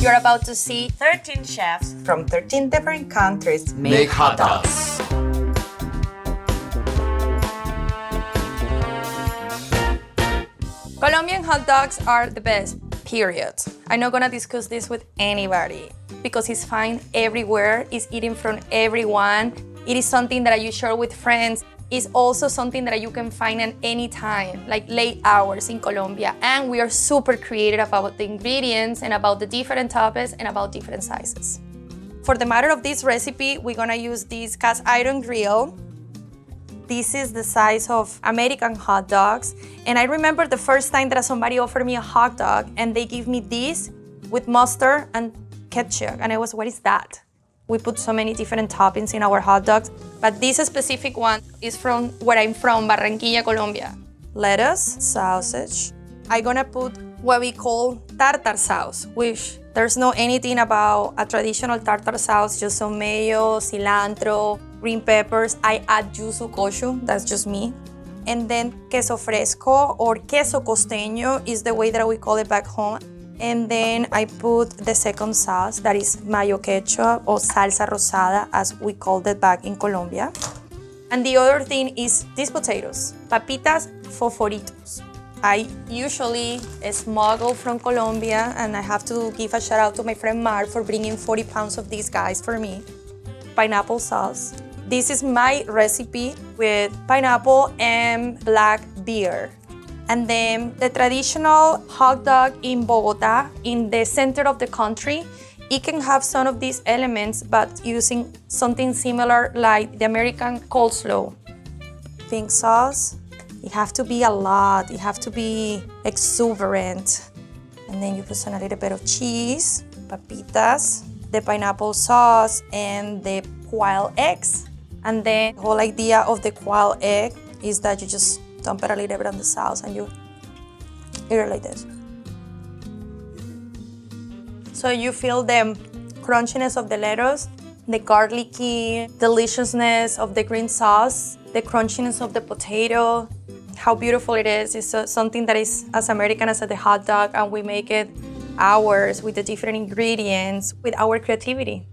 You're about to see 13 chefs from 13 different countries make hot dogs. Colombian hot dogs are the best, period. I'm not gonna discuss this with anybody because it's found everywhere, it's eaten from everyone. It is something that you share with friends. It's also something that you can find at any time, like late hours in Colombia. And we are super creative about the ingredients and about the different toppings and about different sizes. For the matter of this recipe, we're gonna use this cast iron grill. This is the size of American hot dogs. And I remember the first time that somebody offered me a hot dog and they give me this with mustard and ketchup. And I was, what is that? We put so many different toppings in our hot dogs, but this specific one is from where I'm from, Barranquilla, Colombia. Lettuce, sausage. I'm gonna put what we call tartar sauce, which there's no anything about a traditional tartar sauce, just some mayo, cilantro, green peppers. I add yuzu koshu, that's just me. And then queso fresco or queso costeño is the way that we call it back home. And then I put the second sauce, that is mayo ketchup or salsa rosada, as we called it back in Colombia. And the other thing is these potatoes, papitas fosforitos. I usually smuggle from Colombia, and I have to give a shout out to my friend Mar for bringing 40 pounds of these guys for me. Pineapple sauce. This is my recipe with pineapple and black beer. And then the traditional hot dog in Bogota, in the center of the country, it can have some of these elements, but using something similar like the American coleslaw. Pink sauce, it have to be a lot, it have to be exuberant. And then you put on a little bit of cheese, papitas, the pineapple sauce, and the quail eggs. And then the whole idea of the quail egg is that you just dump it a little bit on the sauce and you eat it like this. So you feel the crunchiness of the lettuce, the garlicky deliciousness of the green sauce, the crunchiness of the potato, how beautiful it is. It's something that is as American as the hot dog, and we make it ours with the different ingredients, with our creativity.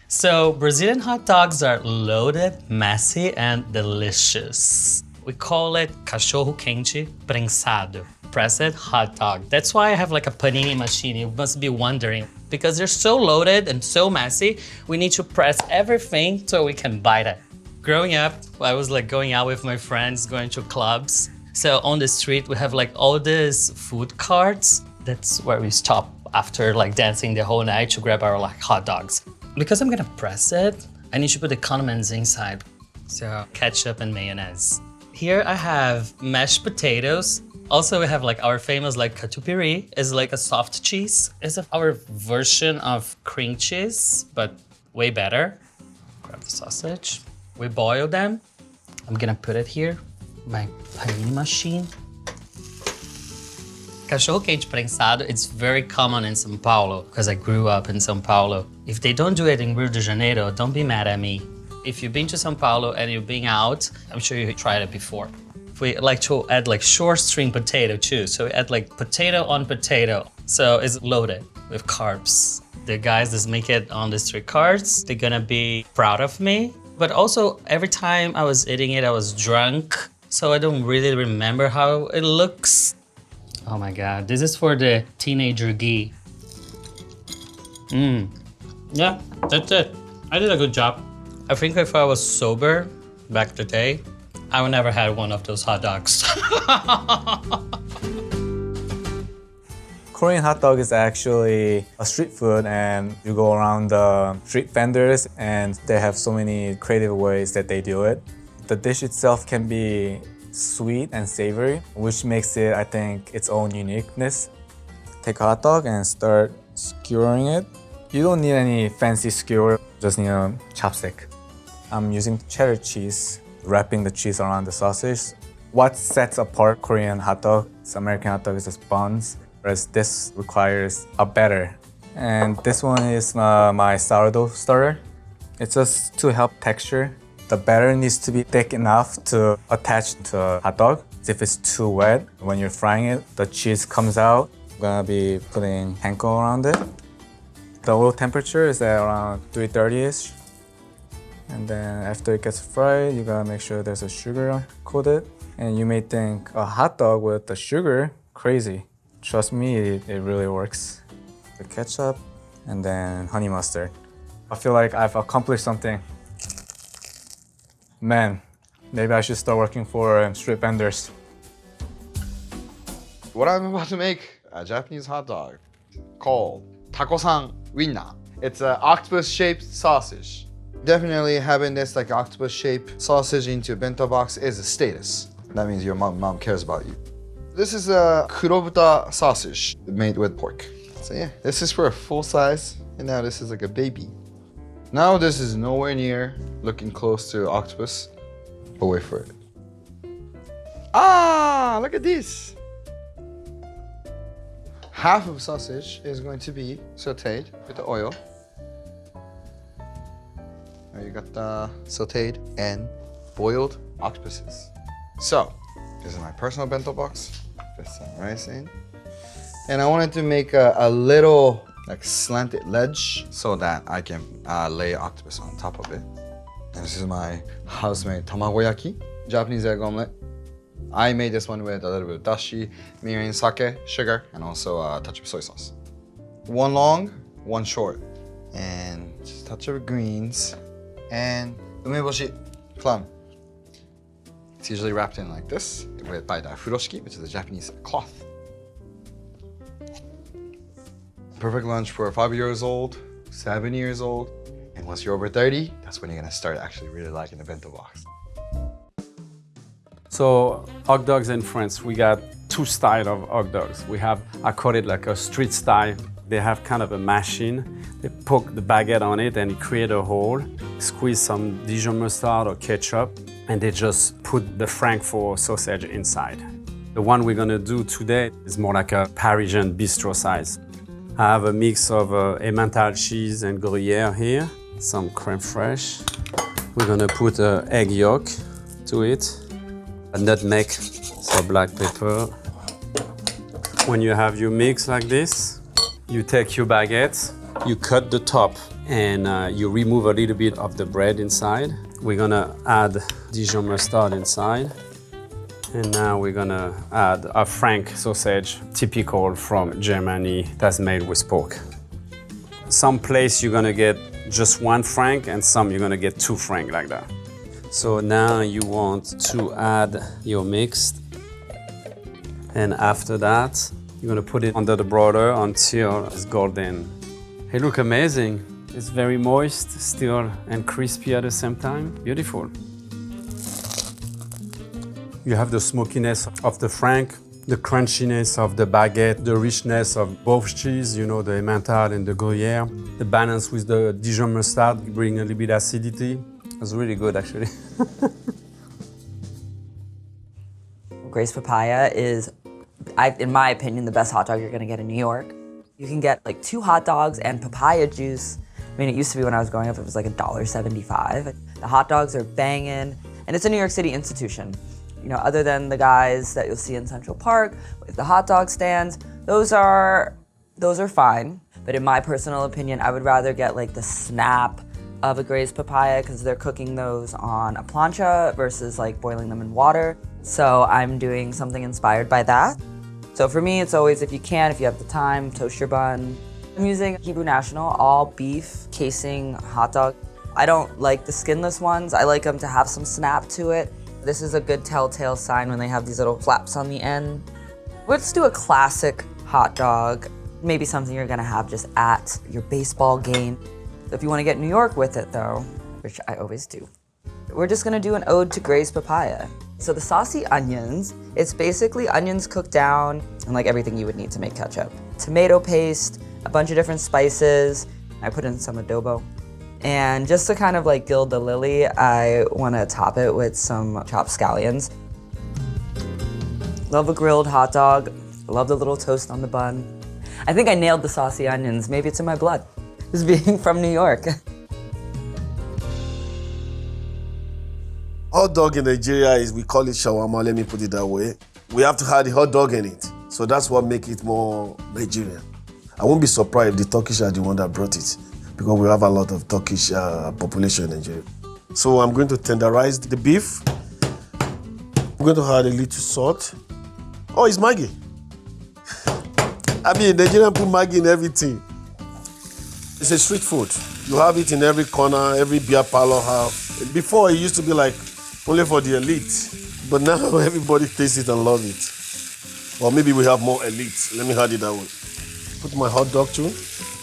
So Brazilian hot dogs are loaded, messy, and delicious. We call it cachorro quente prensado, pressed hot dog. That's why I have like a panini machine. You must be wondering, because they're so loaded and so messy, we need to press everything so we can bite it. Growing up, I was like going out with my friends, going to clubs. So on the street, we have like all these food carts. That's where we stop after like dancing the whole night to grab our like hot dogs. Because I'm gonna press it, I need to put the condiments inside. So ketchup and mayonnaise. Here I have mashed potatoes. Also we have like our famous like catupiry, is like a soft cheese. It's our version of cream cheese, but way better. Grab the sausage. We boil them. I'm gonna put it here, my panini machine. Cachorro quente prensado, it's very common in São Paulo because I grew up in São Paulo. If they don't do it in Rio de Janeiro, don't be mad at me. If you've been to São Paulo and you've been out, I'm sure you tried it before. We like to add like short string potato too. So we add like potato on potato. So it's loaded with carbs. The guys that make it on the street carts, they're gonna be proud of me. But also every time I was eating it, I was drunk. So I don't really remember how it looks. Oh my God, this is for the teenager ghee. Yeah, that's it. I did a good job. I think if I was sober back the day, I would never had one of those hot dogs. Korean hot dog is actually a street food, and you go around the street vendors and they have so many creative ways that they do it. The dish itself can be sweet and savory, which makes it, I think, its own uniqueness. Take a hot dog and start skewering it. You don't need any fancy skewer, just need a chopstick. I'm using cheddar cheese, wrapping the cheese around the sausage. What sets apart Korean hot dog, American hot dog, is just buns, whereas this requires a batter. And this one is my sourdough starter. It's just to help texture. The batter needs to be thick enough to attach to a hot dog. If it's too wet, when you're frying it, the cheese comes out I'm gonna be putting panko around it. The oil temperature is at around 330-ish. And then after it gets fried, you gotta make sure there's a sugar coated. And you may think a hot dog with the sugar, crazy. Trust me, it really works. The ketchup and then honey mustard. I feel like I've accomplished something. Man, maybe I should start working for street vendors. What I'm about to make, a Japanese hot dog called takosan winna. It's an octopus-shaped sausage. Definitely having this like octopus-shaped sausage into a bento box is a status. That means your mom cares about you. This is a kurobuta sausage made with pork. So yeah, this is for a full size, and now this is like a baby. Now this is nowhere near looking close to octopus, but wait for it. Ah, look at this. Half of sausage is going to be sauteed with the oil. Now you got the sauteed and boiled octopuses. So, this is my personal bento box. Put some rice in. And I wanted to make a little like slanted ledge so that I can lay octopus on top of it. And this is my house-made tamagoyaki, Japanese egg omelet. I made this one with a little bit of dashi, mirin, sake, sugar, and also a touch of soy sauce. One long, one short. And just a touch of greens. And umeboshi, plum. It's usually wrapped in like this by the furoshiki, which is a Japanese cloth. Perfect lunch for 5 years old, 7 years old, and once you're over 30, that's when you're gonna start actually really liking the bento box. So hot dogs in France, we got two styles of hot dogs. We have, I call it like a street style. They have kind of a machine. They poke the baguette on it and it create a hole, squeeze some Dijon mustard or ketchup, and they just put the Frankfurt sausage inside. The one we're gonna do today is more like a Parisian bistro size. I have a mix of Emmental cheese and Gruyere here, some creme fraiche. We're gonna put an egg yolk to it, a nutmeg, some black pepper. When you have your mix like this, you take your baguette, you cut the top, and you remove a little bit of the bread inside. We're gonna add Dijon mustard inside. And now we're gonna add a Frank sausage, typical from Germany, that's made with pork. Some place you're gonna get just one Frank, and some you're gonna get two Frank like that. So now you want to add your mix. And after that, you're gonna put it under the broiler until it's golden. It looks amazing. It's very moist still and crispy at the same time. Beautiful. You have the smokiness of the Frank, the crunchiness of the baguette, the richness of both cheese, you know, the Emmental and the Gruyere. The balance with the Dijon mustard bring a little bit acidity. It's really good, actually. Grace Papaya is, in my opinion, the best hot dog you're gonna get in New York. You can get like 2 hot dogs and papaya juice. I mean, it used to be when I was growing up, it was like $1.75. The hot dogs are banging, and it's a New York City institution. You know, other than the guys that you'll see in Central Park with the hot dog stands, those are fine. But in my personal opinion, I would rather get like the snap of a Grace Papaya because they're cooking those on a plancha versus like boiling them in water. So I'm doing something inspired by that. So for me, it's always, if you have the time, toast your bun. I'm using Hebrew National all beef casing hot dog. I don't like the skinless ones. I like them to have some snap to it. This is a good telltale sign when they have these little flaps on the end. Let's do a classic hot dog. Maybe something you're gonna have just at your baseball game. If you wanna get New York with it though, which I always do, we're just gonna do an ode to Grace Papaya. So the saucy onions, it's basically onions cooked down and like everything you would need to make ketchup. Tomato paste, a bunch of different spices. I put in some adobo. And just to kind of like gild the lily, I wanna top it with some chopped scallions. Love a grilled hot dog. Love the little toast on the bun. I think I nailed the saucy onions. Maybe it's in my blood, just being from New York. Hot dog in Nigeria we call it shawarma, let me put it that way. We have to have the hot dog in it. So that's what makes it more Nigerian. I won't be surprised if the Turkish are the one that brought it, because we have a lot of Turkish population in Nigeria. So I'm going to tenderize the beef. I'm going to add a little salt. Oh, it's Maggi. I mean, Nigerian put Maggi in everything. It's a street food. You have it in every corner, every beer parlor have. Before, it used to be like only for the elite. But now everybody tastes it and loves it. Or maybe we have more elites. Let me add it that way. Put my hot dog too.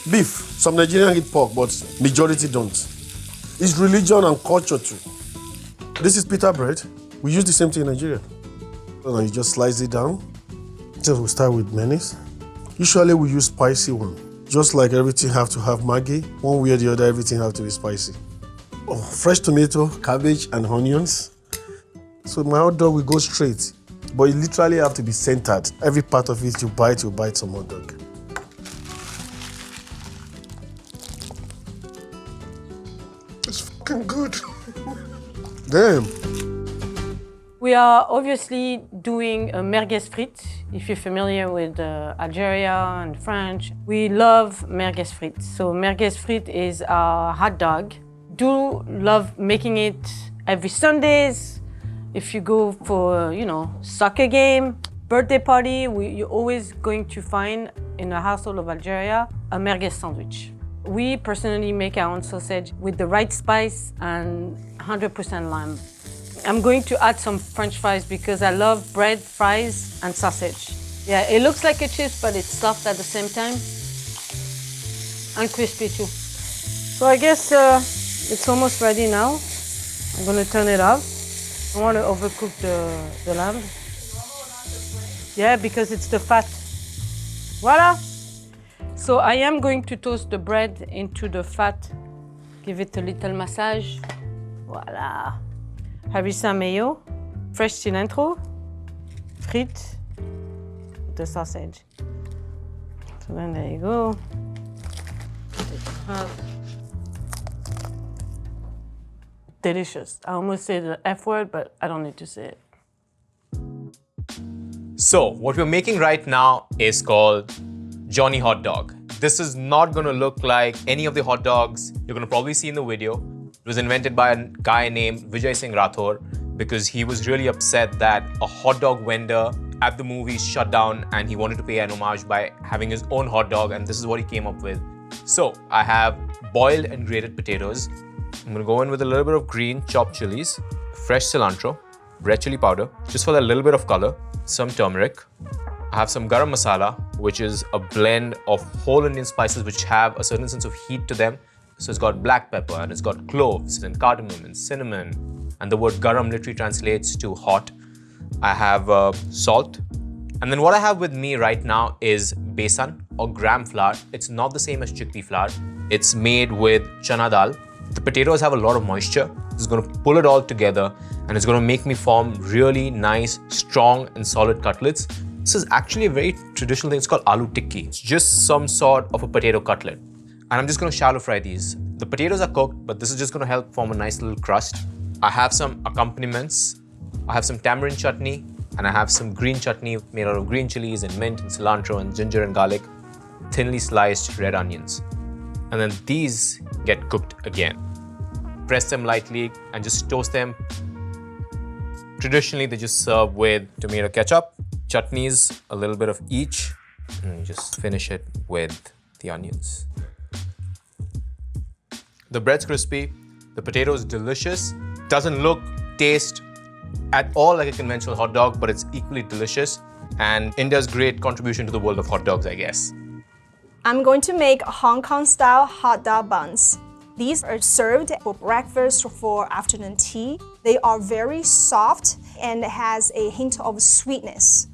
Beef. Some Nigerians eat pork, but majority don't. It's religion and culture too. This is pita bread. We use the same thing in Nigeria. So you just slice it down. So we start with mayonnaise. Usually we use spicy one. Just like everything have to have Maggi, one way or the other, everything have to be spicy. Oh, fresh tomato, cabbage, and onions. So my hot dog will go straight, but you literally have to be centered. Every part of it you bite some hot dog. It's fucking good. Damn. We are obviously doing a merguez frites. If you're familiar with Algeria and French, we love merguez frites. So merguez frites is our hot dog. Do love making it every Sundays. If you go for, soccer game, birthday party, you're always going to find in a household of Algeria a merguez sandwich. We personally make our own sausage with the right spice and 100% lime. I'm going to add some French fries because I love bread, fries, and sausage. Yeah, it looks like a chips, but it's soft at the same time. And crispy too. So I guess it's almost ready now. I'm gonna turn it off. I don't want to overcook the lamb. Yeah, because it's the fat. Voila! So I am going to toast the bread into the fat. Give it a little massage. Voila! Harissa mayo, fresh cilantro, frites, the sausage. So then there you go. Delicious. I almost said the F word, but I don't need to say it. So what we're making right now is called Johnny Hot Dog. This is not gonna look like any of the hot dogs you're gonna probably see in the video. It was invented by a guy named Vijay Singh Rathore because he was really upset that a hot dog vendor at the movies shut down and he wanted to pay an homage by having his own hot dog, and this is what he came up with. So I have boiled and grated potatoes. I'm gonna go in with a little bit of green chopped chilies, fresh cilantro, red chili powder, just for that little bit of color, some turmeric. I have some garam masala, which is a blend of whole Indian spices which have a certain sense of heat to them. So it's got black pepper and it's got cloves and cardamom and cinnamon. And the word garam literally translates to hot. I have salt. And then what I have with me right now is besan or gram flour. It's not the same as chickpea flour. It's made with chana dal. The potatoes have a lot of moisture. It's going to pull it all together and it's going to make me form really nice, strong and solid cutlets. This is actually a very traditional thing. It's called aloo tikki. It's just some sort of a potato cutlet. And I'm just going to shallow fry these. The potatoes are cooked, but this is just going to help form a nice little crust. I have some accompaniments. I have some tamarind chutney, and I have some green chutney made out of green chilies and mint and cilantro and ginger and garlic, thinly sliced red onions. And then these get cooked again. Press them lightly and just toast them. Traditionally, they just serve with tomato ketchup, chutneys, a little bit of each, and you just finish it with the onions. The bread's crispy, the potato is delicious. Doesn't look, taste at all like a conventional hot dog, but it's equally delicious. And India's great contribution to the world of hot dogs, I guess. I'm going to make Hong Kong style hot dog buns. These are served for breakfast or for afternoon tea. They are very soft and has a hint of sweetness.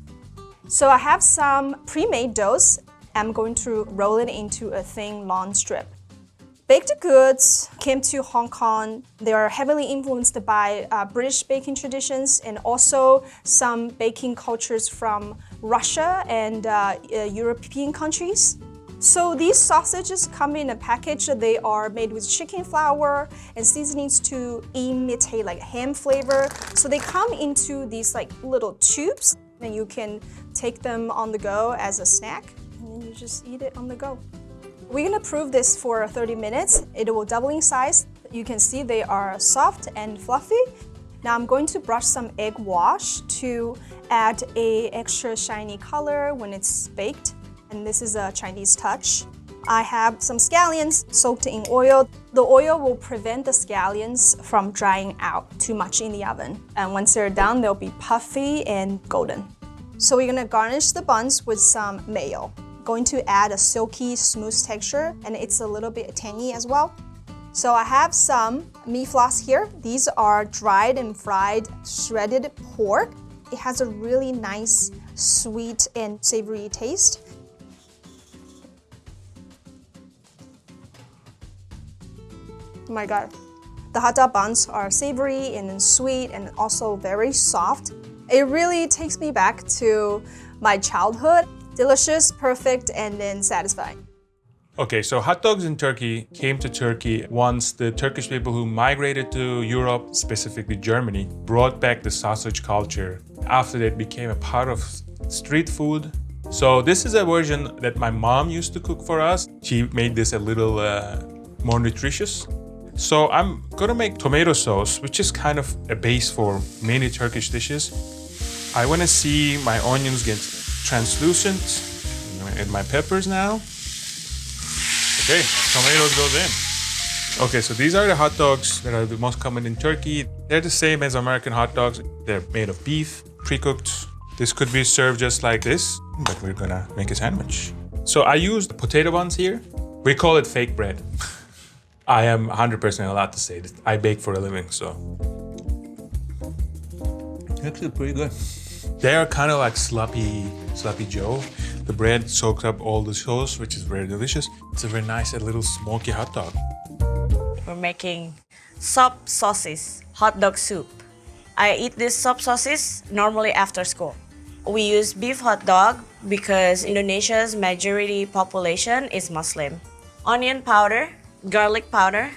So I have some pre-made doughs. I'm going to roll it into a thin, long strip. Baked goods came to Hong Kong. They are heavily influenced by British baking traditions and also some baking cultures from Russia and European countries. So these sausages come in a package. They are made with chicken flour and seasonings to imitate like ham flavor. So they come into these like little tubes. And you can take them on the go as a snack, and then you just eat it on the go. We're gonna prove this for 30 minutes. It will double in size. You can see they are soft and fluffy. Now I'm going to brush some egg wash to add a extra shiny color when it's baked. And this is a Chinese touch. I have some scallions soaked in oil. The oil will prevent the scallions from drying out too much in the oven. And once they're done, they'll be puffy and golden. So we're gonna garnish the buns with some mayo. Going to add a silky, smooth texture, and it's a little bit tangy as well. So I have some meat floss here. These are dried and fried shredded pork. It has a really nice, sweet and savory taste. Oh my God. The hot dog buns are savory and then sweet and also very soft. It really takes me back to my childhood. Delicious, perfect, and then satisfying. Okay, so hot dogs in Turkey came to Turkey once the Turkish people who migrated to Europe, specifically Germany, brought back the sausage culture. After that, it became a part of street food. So this is a version that my mom used to cook for us. She made this a little more nutritious. So I'm gonna make tomato sauce, which is kind of a base for many Turkish dishes. I wanna see my onions get translucent. I'm gonna add my peppers now. Okay, tomatoes goes in. Okay, so these are the hot dogs that are the most common in Turkey. They're the same as American hot dogs. They're made of beef, pre-cooked. This could be served just like this, but we're gonna make a sandwich. So I used potato buns here. We call it fake bread. I am 100% allowed to say this. I bake for a living, so. Actually pretty good. They are kind of like sloppy Joe. The bread soaks up all the sauce, which is very delicious. It's a very nice little smoky hot dog. We're making sop sauces, hot dog soup. I eat this sop sauces normally after school. We use beef hot dog because Indonesia's majority population is Muslim. Onion powder, garlic powder,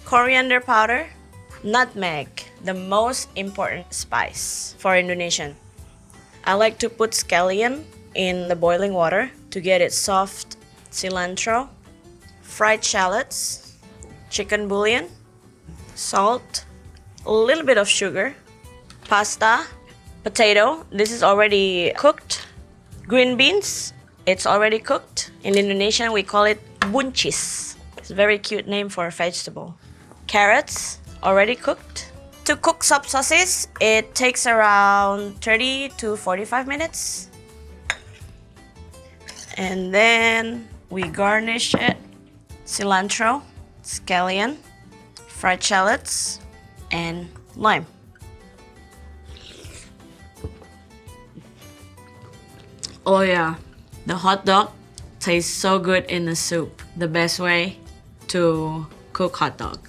coriander powder, nutmeg, the most important spice for Indonesian. I like to put scallion in the boiling water to get it soft, cilantro, fried shallots, chicken bouillon, salt, a little bit of sugar, pasta, potato, this is already cooked, green beans, it's already cooked. In Indonesian we call it buncis. It's a very cute name for a vegetable. Carrots, already cooked. To cook sop sauces, it takes around 30 to 45 minutes. And then we garnish it. Cilantro, scallion, fried shallots, and lime. Oh yeah, the hot dog tastes so good in the soup. The best way to cook hot dog.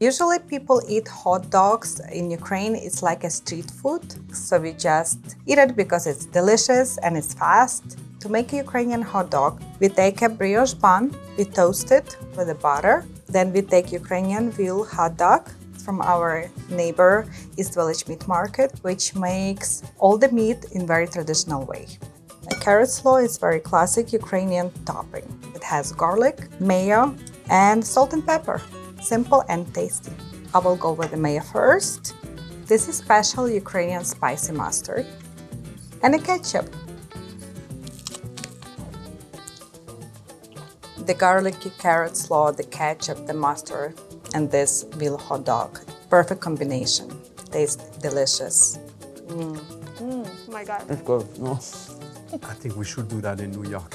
Usually people eat hot dogs in Ukraine, it's like a street food. So we just eat it because it's delicious and it's fast. To make a Ukrainian hot dog, we take a brioche bun, we toast it with the butter. Then we take Ukrainian veal hot dog from our neighbor East Village Meat Market, which makes all the meat in very traditional way. The carrot slaw is very classic Ukrainian topping. It has garlic, mayo, and salt and pepper. Simple and tasty. I will go with the mayo first. This is special Ukrainian spicy mustard. And a ketchup. The garlicky carrot slaw, the ketchup, the mustard, and this veal hot dog. Perfect combination. Tastes delicious. Oh my God. It's good. No. I think we should do that in New York.